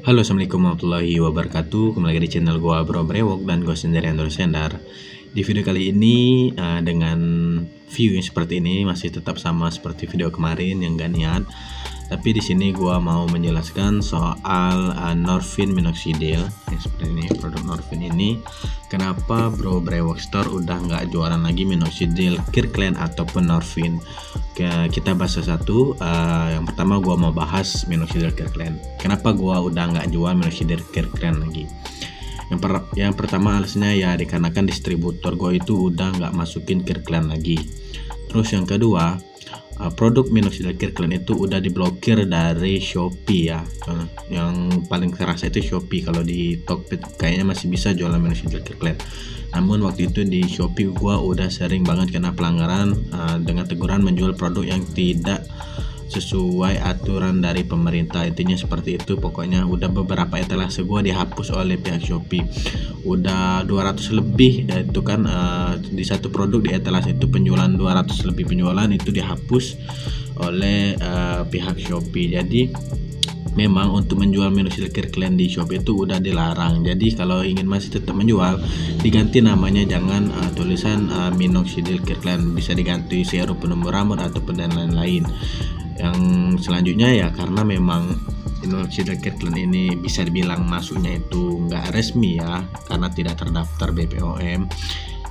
Halo, assalamualaikum warahmatullahi wabarakatuh. Kembali lagi di channel gua Bro Brewok dan gua sendiri Andrew Sendar. Di video kali ini dengan view yang seperti ini masih tetap sama seperti video kemarin yang gak niat. Tapi di sini gua mau menjelaskan soal Norvin minoxidil yang seperti ini, produk Norvin ini. Kenapa Bro Brewok Store udah nggak jualan lagi minoxidil Kirkland ataupun Norvin? Kita bahas satu. Yang pertama gua mau bahas minoxidil Kirkland. Kenapa gua udah nggak jual minoxidil Kirkland lagi? Yang pertama alasannya ya dikarenakan distributor gue itu udah nggak masukin Kirkland lagi. Terus yang kedua, produk minoxidil Kirkland itu udah diblokir dari Shopee ya. Yang paling kerasa itu Shopee. Kalau di Tokped kayaknya masih bisa jualan minoxidil Kirkland. Namun waktu itu di Shopee gua udah sering banget kena pelanggaran dengan teguran menjual produk yang tidak sesuai aturan dari pemerintah. Intinya seperti itu. Pokoknya udah beberapa etalase gua dihapus oleh pihak Shopee. Udah 200 lebih itu kan di satu produk di etalase itu penjualan 200 lebih penjualan itu dihapus oleh pihak Shopee. Jadi memang untuk menjual minoxidil Kirkland di Shopee itu udah dilarang. Jadi kalau ingin masih tetap menjual, diganti namanya, jangan tulisan minoxidil Kirkland, bisa diganti sirup penumbuh rambut ataupun dan lain-lain. Yang selanjutnya ya karena memang minoxidil Kirkland ini bisa dibilang masuknya itu nggak resmi ya, karena tidak terdaftar BPOM.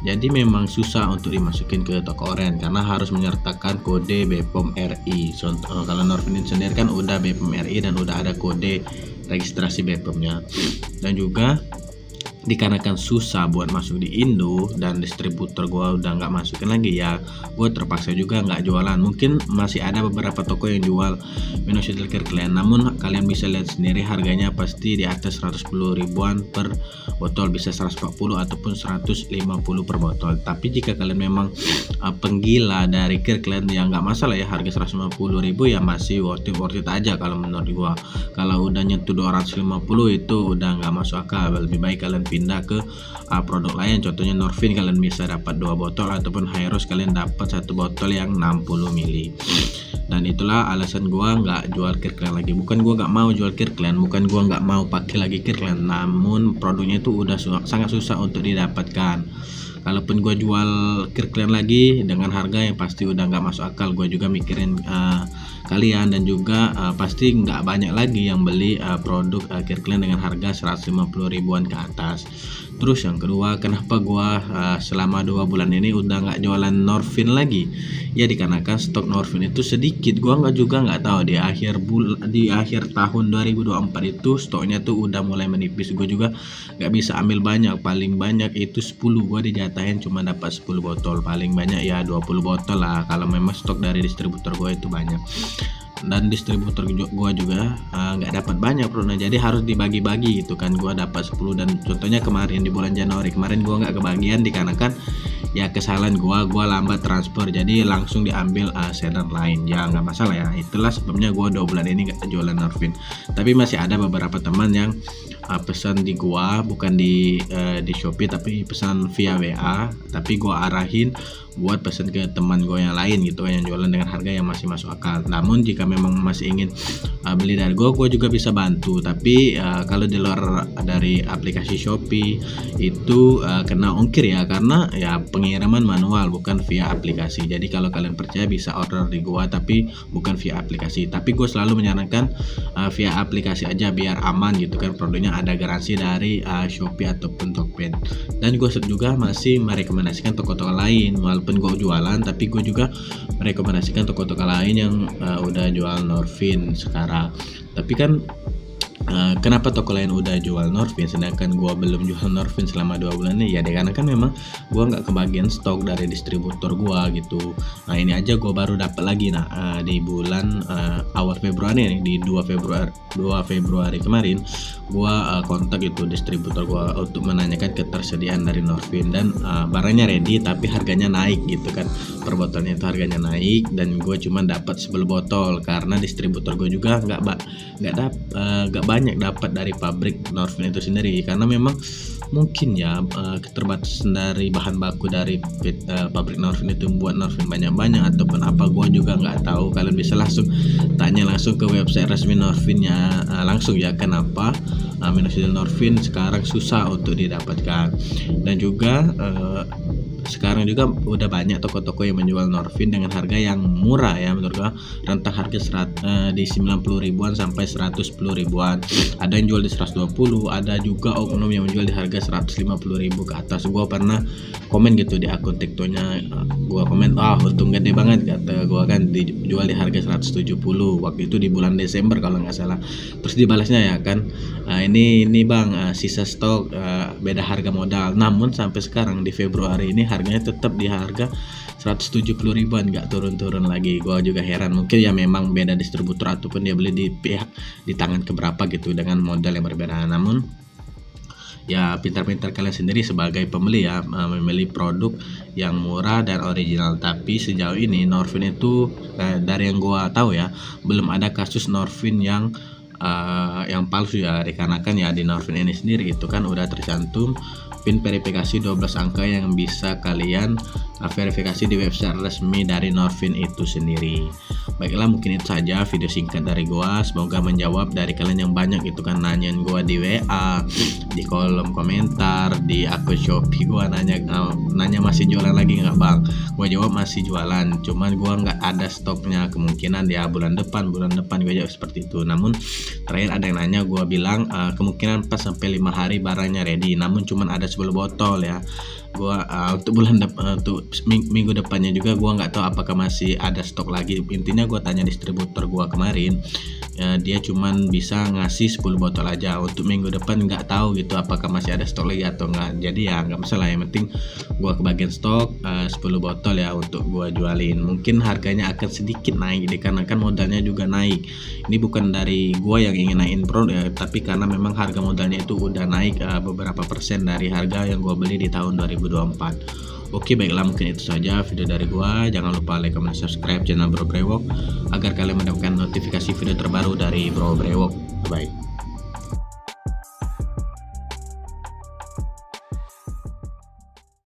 Jadi memang susah untuk dimasukin ke toko oren karena harus menyertakan kode BPOM RI. Kalau Norvin sendiri kan udah BPOM RI dan udah ada kode registrasi BPOM-nya. Dan juga dikarenakan susah buat masuk di Indo dan distributor gua udah nggak masukin lagi ya, gua terpaksa juga nggak jualan. Mungkin masih ada beberapa toko yang jual minoxidil Kirkland, namun kalian bisa lihat sendiri harganya pasti di atas 110 ribuan per botol, bisa 140 ataupun 150 per botol. Tapi jika kalian memang penggila dari Kirkland ya nggak masalah ya, harga 150 ribu ya masih worth it aja kalau menurut gua. Kalau udah nyentuh 250 itu udah nggak masuk akal. Lebih baik kalian pindah ke produk lain, contohnya Norvin kalian bisa dapat 2 botol ataupun Hyros kalian dapat 1 botol yang 60 ml. Dan itulah alasan gua nggak jual Kirkland lagi. Bukan gua nggak mau jual Kirkland, bukan gua nggak mau pakai lagi Kirkland, namun produknya itu udah sangat susah untuk didapatkan. Kalaupun gue jual Kirkland lagi dengan harga yang pasti udah nggak masuk akal, gue juga mikirin kalian dan juga pasti nggak banyak lagi yang beli produk Kirkland dengan harga 150 ribuan ke atas. Terus yang kedua, kenapa gue selama 2 bulan ini udah nggak jualan Norvin lagi? Ya dikarenakan stok Norvin itu sedikit. Gue nggak tahu di akhir tahun 2024 itu stoknya tuh udah mulai menipis. Gue juga nggak bisa ambil banyak, paling banyak itu 10. Gue dijatahin cuma dapat 10 botol, paling banyak ya 20 botol lah kalau memang stok dari distributor gue itu banyak. Dan distributor gue juga nggak dapat banyak produknya, jadi harus dibagi-bagi gitu kan. Gue dapat 10 dan contohnya kemarin di bulan Januari kemarin gue nggak kebagian dikarenakan ya kesalahan gue lambat transfer, jadi langsung diambil seller lain. Ya nggak masalah ya, itulah sebabnya gue 2 bulan ini nggak jualan Norvin. Tapi masih ada beberapa teman yang pesan di gua, bukan di Shopee tapi pesan via WA, tapi gua arahin buat pesan ke teman gue yang lain gitu yang jualan dengan harga yang masih masuk akal. Namun jika memang masih ingin beli dari gue juga bisa bantu. Tapi kalau di luar dari aplikasi Shopee itu kena ongkir ya, karena ya pengiriman manual bukan via aplikasi. Jadi kalau kalian percaya bisa order di gue tapi bukan via aplikasi. Tapi gue selalu menyarankan via aplikasi aja biar aman gitu kan, produknya ada garansi dari Shopee ataupun Tokped. Dan gue juga masih merekomendasikan toko-toko lain, walaupun gue jualan tapi gue juga merekomendasikan toko-toko lain yang udah jual Norvin sekarang. Tapi kan kenapa toko lain udah jual Norvin sedangkan gue belum jual Norvin selama 2 bulan ini? Ya dikarenakan memang gue nggak kebagian stok dari distributor gue gitu. Nah ini aja gue baru dapat lagi di bulan awal Februari nih, di 2 Februari kemarin gue kontak itu distributor gue untuk menanyakan ketersediaan dari Norvin, dan barangnya ready tapi harganya naik gitu kan, per botolnya itu harganya naik dan gue cuma dapat 10 botol karena distributor gue juga nggak banyak dapat dari pabrik Norvin itu sendiri, karena memang mungkin ya keterbatasan dari bahan baku dari pabrik Norvin itu membuat Norvin banyak-banyak ataupun apa, gua juga nggak tahu. Kalian bisa langsung tanya langsung ke website resmi Norvinnya langsung ya, kenapa minoxidil Norvin sekarang susah untuk didapatkan. Dan juga sekarang juga udah banyak toko-toko yang menjual Norvin dengan harga yang murah ya, menurut gua rentang harga di 90 ribuan sampai 110 ribuan. Ada yang jual di 120, ada juga oknum yang menjual di harga 150 ribu ke atas. Gua pernah komen gitu di akun TikToknya, gua komen untung gede banget kata gua, kan dijual di harga 170 waktu itu di bulan Desember kalau nggak salah. Terus dibalasnya ya kan, ini bang, sisa stok, beda harga modal. Namun sampai sekarang di Februari ini harganya tetap di harga 170 ribuan, nggak turun-turun lagi. Gua juga heran, mungkin ya memang beda distributor ataupun dia beli di pihak di tangan keberapa gitu dengan modal yang berbeda. Namun ya pintar-pintar kalian sendiri sebagai pembeli ya, memilih produk yang murah dan original. Tapi sejauh ini Norvin itu dari yang gua tahu ya, belum ada kasus Norvin yang palsu ya, dikarenakan ya di Norvin ini sendiri itu kan udah tercantum PIN verifikasi 12 angka yang bisa kalian verifikasi di website resmi dari Norvin itu sendiri. Baiklah, mungkin itu saja video singkat dari gua. Semoga menjawab dari kalian yang banyak itu kan nanyain gua di WA, di kolom komentar, di akun Shopee gua nanya masih jualan lagi nggak bang? Gua jawab masih jualan, cuman gua nggak ada stoknya, kemungkinan ya bulan depan gua jawab seperti itu. Namun terakhir ada yang nanya, gua bilang kemungkinan 4 sampai 5 hari barangnya ready, namun cuman ada 10 botol ya. Gua untuk untuk minggu depannya juga gua nggak tahu apakah masih ada stok lagi. Intinya gua tanya distributor gua kemarin, dia cuman bisa ngasih 10 botol aja. Untuk minggu depan nggak tahu gitu apakah masih ada stok lagi atau enggak. Jadi ya nggak masalah, yang penting gua kebagian stok 10 botol ya untuk gua jualin. Mungkin harganya akan sedikit naik dikarenakan modalnya juga naik. Ini bukan dari gua yang ingin naikin produk ya, tapi karena memang harga modalnya itu udah naik beberapa persen dari harga yang gua beli di tahun 2024. Oke, baiklah, mungkin itu saja video dari gua. Jangan lupa like, comment, subscribe channel Bro Brewok agar kalian mendapatkan notifikasi video terbaru dari Bro Brewok. Bye.